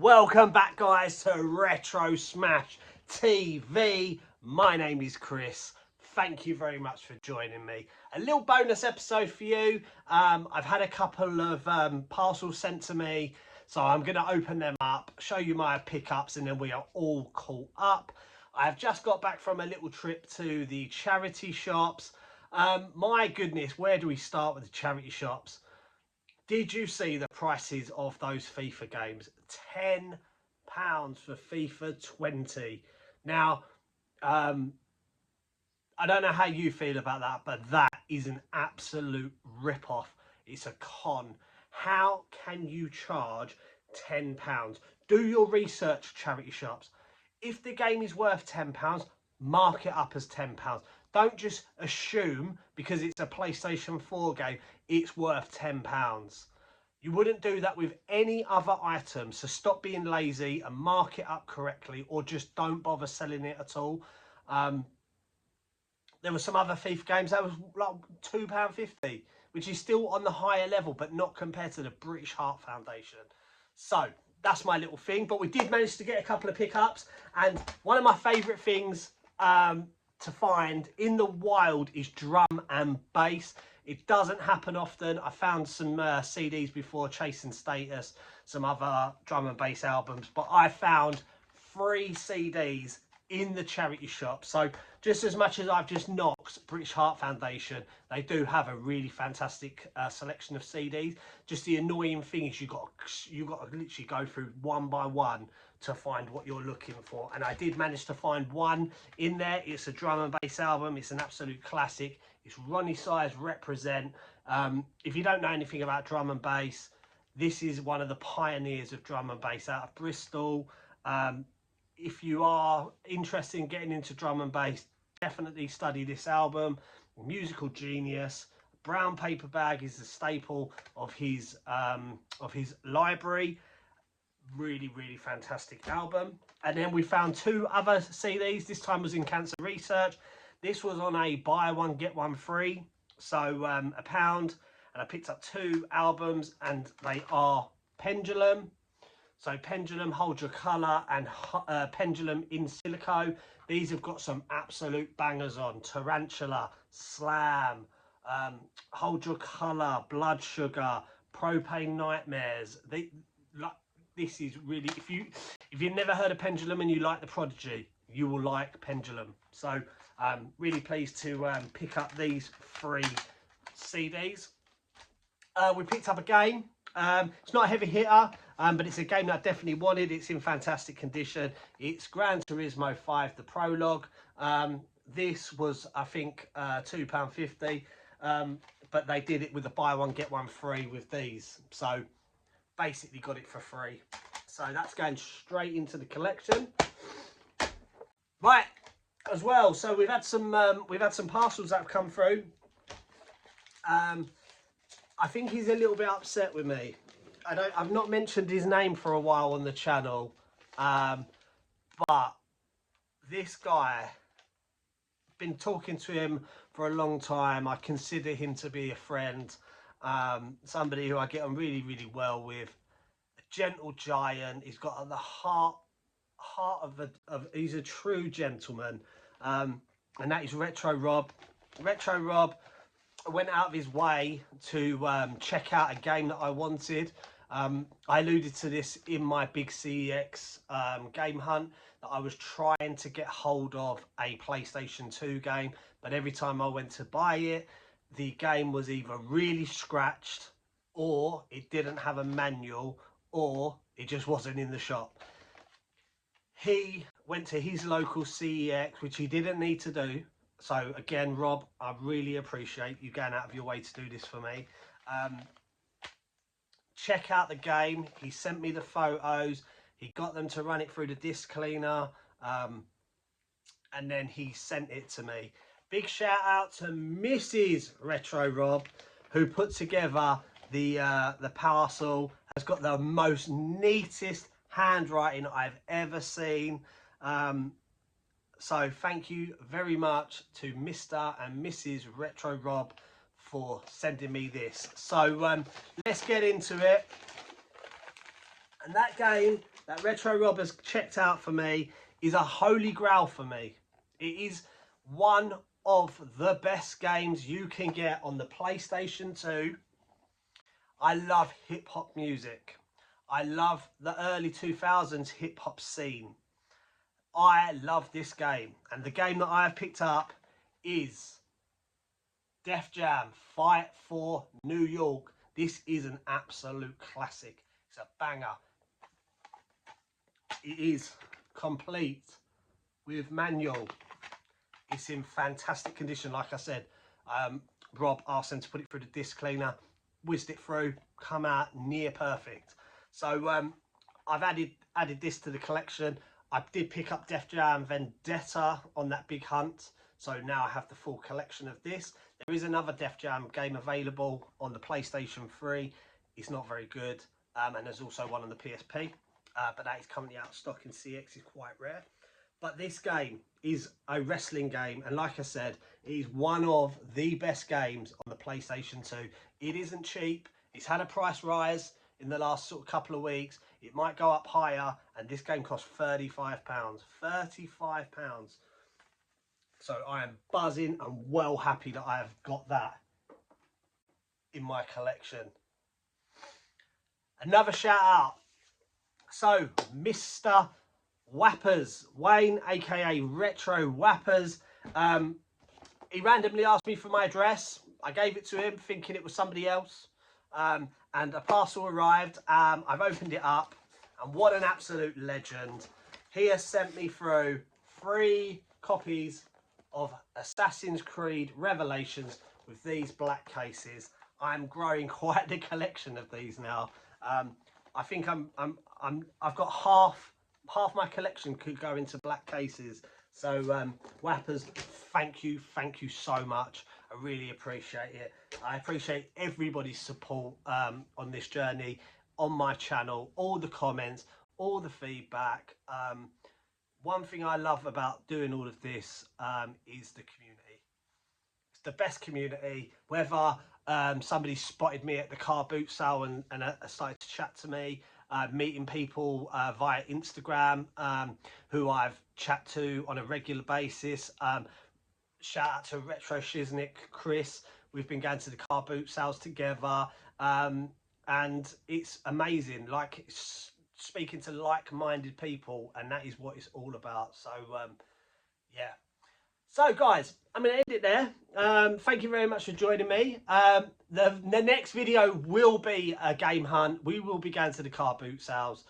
Welcome back, guys, to Retro Smash TV. My name is Chris. Thank you very much for joining me. A little bonus episode for you. I've had a couple of parcels sent to me, so I'm going to open them up, show you my pickups, and then we are all caught up. I have just got back from a little trip to the charity shops. My goodness, where do we start with the charity shops? Did you see the prices of those FIFA games? £10 for FIFA 20. Now, I don't know how you feel about that, but that is an absolute rip-off. It's a con. How can you charge £10? Do your research, charity shops. If the game is worth £10, mark it up as £10. Don't just assume because it's a PlayStation 4 game, it's worth £10. You wouldn't do that with any other item, so stop being lazy and mark it up correctly, or just don't bother selling it at all. There were some other FIFA games that was like £2.50, which is still on the higher level, but not compared to the British Heart Foundation. So that's my little thing, but we did manage to get a couple of pickups, and one of my favourite things to find in the wild is drum and bass. It doesn't happen often. I found some CDs before, Chasing Status, some other drum and bass albums, but I found 3 CDs in the charity shop. So just as much as I've just knocked British Heart Foundation, they do have a really fantastic selection of CDs. Just the annoying thing is you got to literally go through one by one to find what you're looking for, and I did manage to find one in there. It's a drum and bass album. It's an absolute classic. It's Ronnie Size Represent. If you don't know anything about drum and bass, this is one of the pioneers of drum and bass out of Bristol. If you are interested in getting into drum and bass, definitely study this album. Musical genius. Brown paper bag is the staple of his library. Really fantastic album. And then we found 2 other CDs. This time was in Cancer Research. This was on a buy one get one free, so £1, and I picked up 2 albums, and they are Pendulum. So Pendulum, Hold Your Colour, and Pendulum in Silico. These have got some absolute bangers on. Tarantula, Slam, Hold Your Colour, Blood Sugar, Propane Nightmares. This is really, if you've never heard of Pendulum and you like The Prodigy, you will like Pendulum. So really pleased to pick up these 3 CDs. We picked up a game. It's not a heavy hitter, but it's a game that I definitely wanted. It's in fantastic condition. It's Gran Turismo 5, the prologue. This was, I think, £2.50, but they did it with a buy one get one free with these. So basically got it for free. So that's going straight into the collection. Right, as well. So we've had some parcels that have come through. I think he's a little bit upset with me. I've not mentioned his name for a while on the channel, but this guy, been talking to him for a long time. I consider him to be a friend, somebody who I get on really well with. A gentle giant. He's got the heart of he's a true gentleman, and that is Retro Rob. Retro Rob went out of his way to check out a game that I wanted. I alluded to this in my big CEX game hunt, that I was trying to get hold of a PlayStation 2 game, but every time I went to buy it, the game was either really scratched, or it didn't have a manual, or it just wasn't in the shop. He went to his local CEX, which he didn't need to do. So again, Rob, I really appreciate you going out of your way to do this for me. Check out the game. He sent me the photos. He got them to run it through the disc cleaner, and then he sent it to me. Big shout out to Mrs. Retro Rob, who put together the parcel. Has got the most neatest handwriting I've ever seen. So thank you very much to Mr. and Mrs. Retro Rob for sending me this. So let's get into it. And that game that Retro Rob has checked out for me is a holy grail for me. It is one of the best games you can get on the PlayStation 2. I love hip hop music. I love the early 2000s hip hop scene. I love this game, and the game that I have picked up is Def Jam Fight for New York. This is an absolute classic. It's a banger. It is complete with manual. It's in fantastic condition. Like I said, Rob asked them to put it through the disc cleaner, whizzed it through, come out near perfect. So I've added this to the collection. I did pick up Def Jam Vendetta on that big hunt, so now I have the full collection of this. There is another Def Jam game available on the PlayStation 3. It's not very good, and there's also one on the PSP, but that is currently out of stock in CX. It's quite rare. But this game is a wrestling game, and like I said, it is one of the best games on the PlayStation 2. It isn't cheap. It's had a price rise in the last sort of couple of weeks. It might go up higher, and this game costs £35. £35. So I am buzzing and well happy that I have got that in my collection. Another shout out. So Mr. Wappers, Wayne, aka Retro Wappers, he randomly asked me for my address. I gave it to him thinking it was somebody else, and a parcel arrived. I've opened it up, and what an absolute legend. He has sent me through 3 copies of Assassin's Creed Revelations with these black cases. I'm growing quite the collection of these now. I think I've got half my collection could go into black cases. So Wappers, thank you so much. I really appreciate it. I appreciate everybody's support on this journey, on my channel, all the comments, all the feedback. One thing I love about doing all of this is the community. It's the best community. Whether somebody spotted me at the car boot sale and started to chat to me, meeting people via Instagram who I've chat to on a regular basis. Shout out to Retro Shiznik, Chris. We've been going to the car boot sales together, and it's amazing. Like, it's speaking to like-minded people, and that is what it's all about. So yeah. So guys, I'm going to end it there. Thank you very much for joining me. The next video will be a game hunt. We will be going to the car boot sales.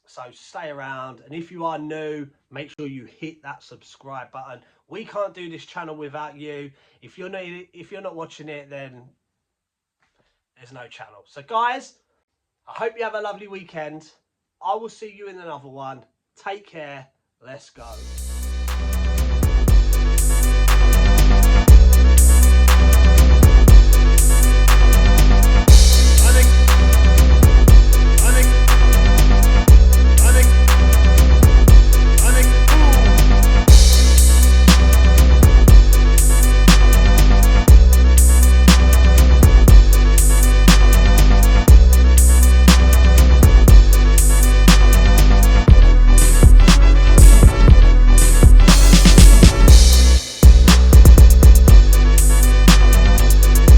So stay around. And if you are new, make sure you hit that subscribe button. We can't do this channel without you. If you're not watching it, then there's no channel. So guys, I hope you have a lovely weekend. I will see you in another one. Take care. Let's go.